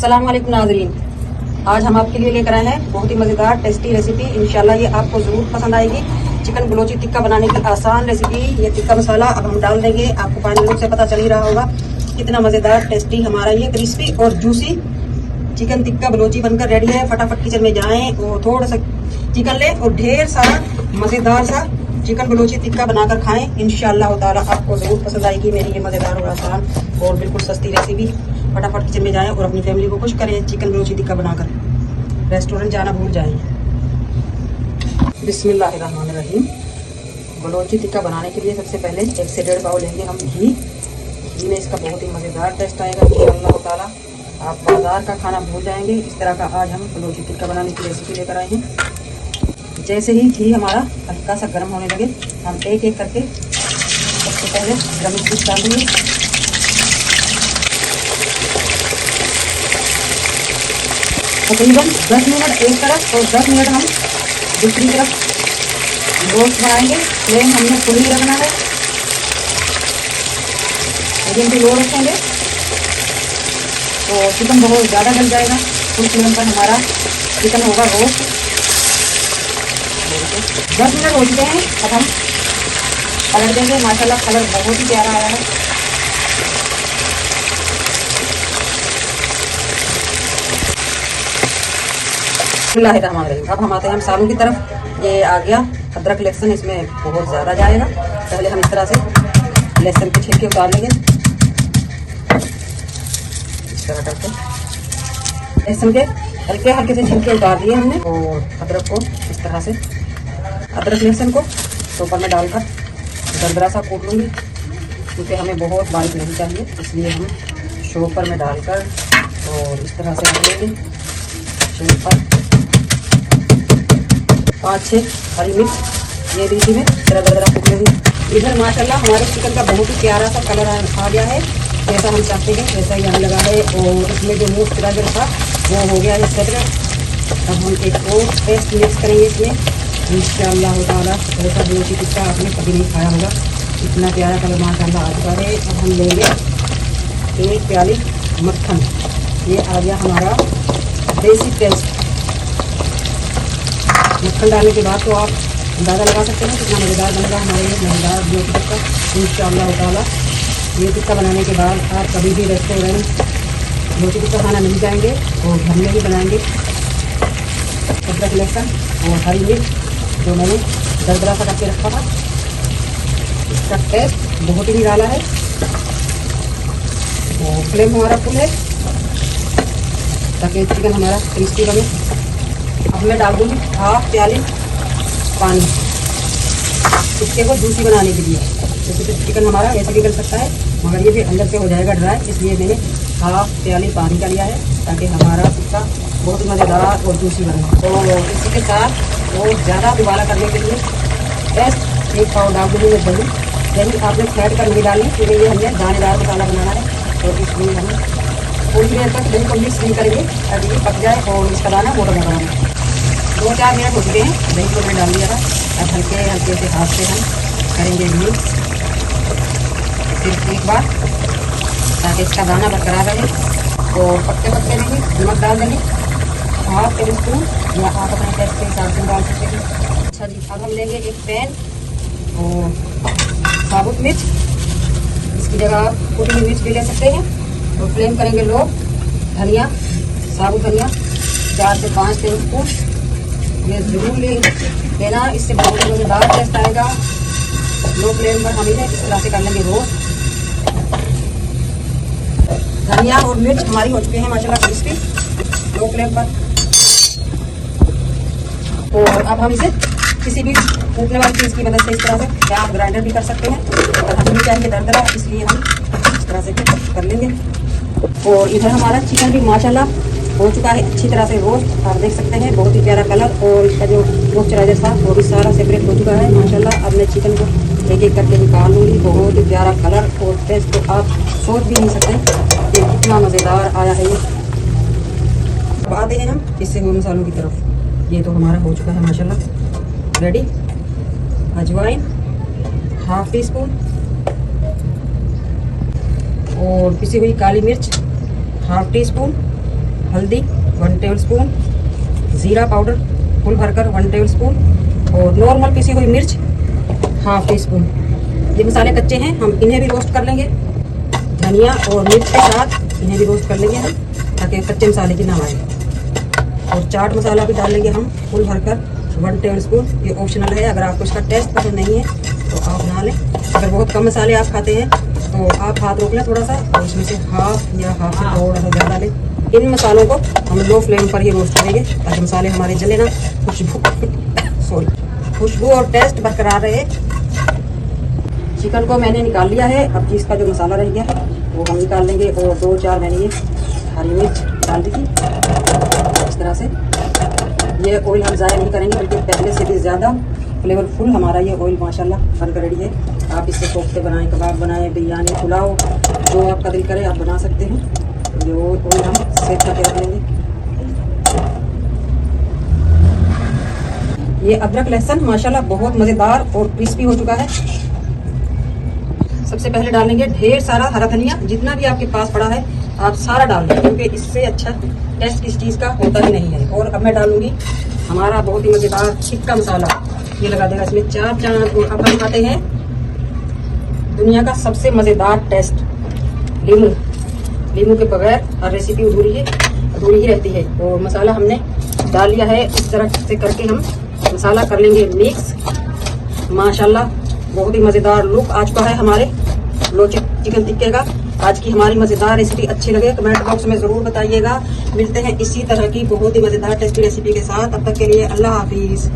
अस्सलाम वालेकुम नाज़रीन, आज हम आपके लिए लेकर आए हैं बहुत ही मज़ेदार टेस्टी रेसिपी। इंशाल्लाह ये आपको ज़रूर पसंद आएगी। चिकन बलोची टिक्का बनाने की आसान रेसिपी। ये टिक्का मसाला अब हम डाल देंगे। आपको फाइनल लुक से पता चल ही रहा होगा कितना मज़ेदार टेस्टी हमारा ये क्रिस्पी और जूसी चिकन टिक्का बलोची बनकर रेडी है। फटाफट किचन में जाएं और थोड़ा सा चिकन लें और ढेर सारा मज़ेदार सा चिकन बलोची टिक्का बनाकर खाएं। इंशाल्लाह ताला आपको ज़रूर पसंद आएगी मेरी ये मज़ेदार और आसान और बिल्कुल सस्ती रेसिपी। फटाफट किचन में जाएं और अपनी फैमिली को खुश करें चिकन बलोची टिक्का बनाकर। रेस्टोरेंट जाना भूल जाएं। बिस्मिल्लाहिर्रहमानिर्रहीम। बलोची टिक्का बनाने के लिए सबसे पहले 1 से 1.5 पाव लेंगे हम घी में इसका बहुत ही मज़ेदार टेस्ट आएगा इंशाअल्लाह ताला। आप बाजार का खाना भूल जाएंगे। इस तरह का आज हम बलोची टिक्का बनाने की रेसिपी लेकर आए हैं। जैसे ही घी हमारा हल्का सा गर्म होने लगे हम एक एक करके सबसे पहले गरम मिर्च डाल देंगे। तकरीबन 10 मिनट एक तरफ और 10 मिनट हम दूसरी तरफ रोस्ट बनाएंगे। फ्लेम हमने फुल ही रखना है, मीडियम टू लो रखेंगे तो चिकन बहुत ज़्यादा गल जाएगा। फुल फ्लेम पर हमारा चिकन होगा रोस्ट। 10 मिनट हो चुके हैं। अब हम कलर देंगे। माशाल्लाह कलर बहुत ही प्यारा आया है। अब हम आते हैं मसालों की तरफ। ये आ गया अदरक लहसुन, इसमें बहुत ज़्यादा जाएगा। पहले हम इस तरह से लहसुन के छिलके उतार लेंगे इस तरह करके। लहसुन के हल्के हल्के से छिलके उतार दिए हमने और अदरक को इस तरह से अदरक लहसुन को चॉपर में डालकर दरदरा सा कूट लूँगी क्योंकि हमें बहुत बारीक नहीं चाहिए, इसलिए हम चॉपर में डालकर और इस तरह से रख लेंगे। चॉपर 5-6 हरी मिर्च ये भी इसी में दरदरा कूट लेंगे। इधर माशाल्लाह हमारे चिकन का बहुत ही प्यारा सा कलर आ गया है, जैसा हम चाहते हैं वैसा ही आने लगा है। और इसमें जो मॉइस्चराइजर था वो हो गया है सेट। अब हम एक और पेस्ट मिक्स करेंगे इसमें इंशाअल्लाह ताला। ऐसा बलोची टिक्का आपने कभी नहीं खाया होगा, इतना प्यारा कलर माशाअल्लाह आ चुका है। अब हम लेंगे 1 प्याली मक्खन। ये आ गया हमारा देसी टेस्ट। मक्खन डालने के बाद तो आप अंदाज़ा लगा सकते हैं कितना मज़ेदार बनेगा हमारे ये मज़ेदार बलोची टिक्का इंशाअल्लाह ताला। ये टिक्का बनाने के बाद आप कभी भी रेस्टोरेंट बलोची टिक्का खाना नहीं जाएंगे और घर में ही बनाएंगे। अदरक लहसुन और हरी मिर्च जो मैंने दरदरा सा करके रखा था, इसका टेस्ट बहुत ही निराला है। और फ्लेम हमारा फुल है ताकि चिकन हमारा क्रिस्पी बने। अब मैं डाल दूँगी 1/2 प्याली पानी टिक्के को जूसी बनाने के लिए। जैसे तो चिकन हमारा ऐसे भी गल सकता है मगर ये भी अंदर से हो जाएगा ड्राई, इसलिए मैंने 1/2 प्याली पानी का लिया है ताकि हमारा टिक्का बहुत ही मज़ेदार और जूसी बने। और इसी के साथ और ज़्यादा दोबारा करने के लिए बेस्ट 1 पाव डाल दूँगी मैं दही आपने फेंट कर नहीं डालनी क्योंकि ये हमने दानेदार मसाला बनाना है। और इसलिए हम थोड़ी देर तक दही को मिक्स नहीं करेंगे ताकि ये पक जाए और इसका दाना मोटा मोटा बने। 2-4 मिनट हो चुके हैं, दही को मैंने डाल दिया था। अब हल्के हल्के से हाथ से हम करेंगे मिक्स फिर एक बार ताकि इसका दाना बरकरार रहे। और पकते पकते रहेंगे। नमक डाल देंगे 1/2 टेबल स्पून या आप अपने टेस्ट के हिसाब से डाल सकते हैं। अच्छा जी, अब हम लेंगे एक पैन और साबुत मिर्च, इसकी जगह आप कुटी हुई मिर्च भी ले सकते हैं। और फ्लेम करेंगे लो। धनिया, साबुत धनिया 4 से 5 टेबल स्पून ये जरूर लेना, इससे बहुत ही मज़ेदार टेस्ट आएगा। लो फ्लेम पर हम इसे इस तरह से कर लेंगे रोस्ट। धनिया और मिर्च हमारी हो चुके हैं माशाल्लाह क्रिस्पी लो फ्लेम पर। और अब हम इसे किसी भी कूटने वाली चीज़ की मदद से इस तरह से, या आप ग्राइंडर भी कर सकते हैं, और हम भी चाहेंगे दरदरा, इसलिए हम इस तरह से कर लेंगे। और इधर हमारा चिकन भी माशाल्लाह हो चुका है अच्छी तरह से रोस्ट। आप देख सकते हैं बहुत ही प्यारा कलर और इसका जो मॉइस्चराइजर था वो भी सारा सेपरेट हो चुका है माशाल्लाह। अब मैं चिकन को एक एक करके निकाल लूँगी। बहुत ही प्यारा कलर और टेस्ट तो आप सोच भी नहीं सकते कि कितना मज़ेदार आया है ये। अब आते हैं हम इससे हुए मसालों की तरफ। ये तो हमारा हो चुका है माशाल्लाह रेडी। अजवाइन 1/2 टीस्पून और पिसी हुई काली मिर्च 1/2 टीस्पून हल्दी 1 टेबल स्पून, ज़ीरा पाउडर फुल भरकर 1 टेबल स्पून और नॉर्मल पिसी हुई मिर्च 1/2 टी स्पून। ये मसाले कच्चे हैं, हम इन्हें भी रोस्ट कर लेंगे। धनिया और मिर्च के साथ इन्हें भी रोस्ट कर लेंगे हम, ताकि कच्चे मसाले की ना आए। और चाट मसाला भी डाल लेंगे हम फुल भरकर 1 टेबल स्पून। ये ऑप्शनल है, अगर आपको इसका टेस्ट पसंद नहीं है तो आप ना लें। अगर बहुत कम मसाले आप खाते हैं तो आप हाथ रोक लें थोड़ा सा और इसमें से हाफ से थोड़ा सा ज़्यादा लें। इन मसालों को हम लो फ्लेम पर ही रोस्ट करेंगे ताकि मसाले हमारे जले ना, खुशबू और टेस्ट बरकरार रहे। चिकन को मैंने निकाल लिया है। अब इसका जो मसाला रह गया है वो हम निकाल लेंगे। और 2-4 मैंने ये हरी मिर्च डाल दी थी इस तरह से। ये ऑयल हम ज़ाया नहीं करेंगे, बल्कि पहले से भी ज़्यादा फ्लेवरफुल हमारा ये ऑयल माशाल्लाह बनकर रेडी है। आप इससे कोफ्ते बनाएं, कबाब बनाएं, बिरयानी, पुलाव, जो आपका दिल करे आप बना सकते हैं। ये ऑयल हम सेट करके रख लेंगे। ये अदरक लहसुन माशाल्लाह बहुत मज़ेदार और क्रिस्पी हो चुका है। सबसे पहले डालेंगे ढेर सारा हरा धनिया, जितना भी आपके पास पड़ा है आप सारा डाल दें, क्योंकि इससे अच्छा टेस्ट इस चीज़ का होता ही नहीं है। और अब मैं डालूंगी हमारा बहुत ही मज़ेदार टिक्का मसाला। ये लगा देगा इसमें 4 चांद। और अब हम खाते हैं दुनिया का सबसे मज़ेदार टेस्ट, लीमू। लीमू के बगैर हर रेसिपी अधूरी ही रहती है। और मसाला हमने डाल लिया है। इस तरह से करके हम मसाला कर लेंगे मिक्स। माशाल्लाह बहुत ही मज़ेदार लुक आ चुका है हमारे लोची चिकन टिक्के का। आज की हमारी मज़ेदार रेसिपी अच्छी लगे कमेंट बॉक्स में ज़रूर बताइएगा। मिलते हैं इसी तरह की बहुत ही मज़ेदार टेस्टी रेसिपी के साथ। तब तक के लिए अल्लाह हाफिज़।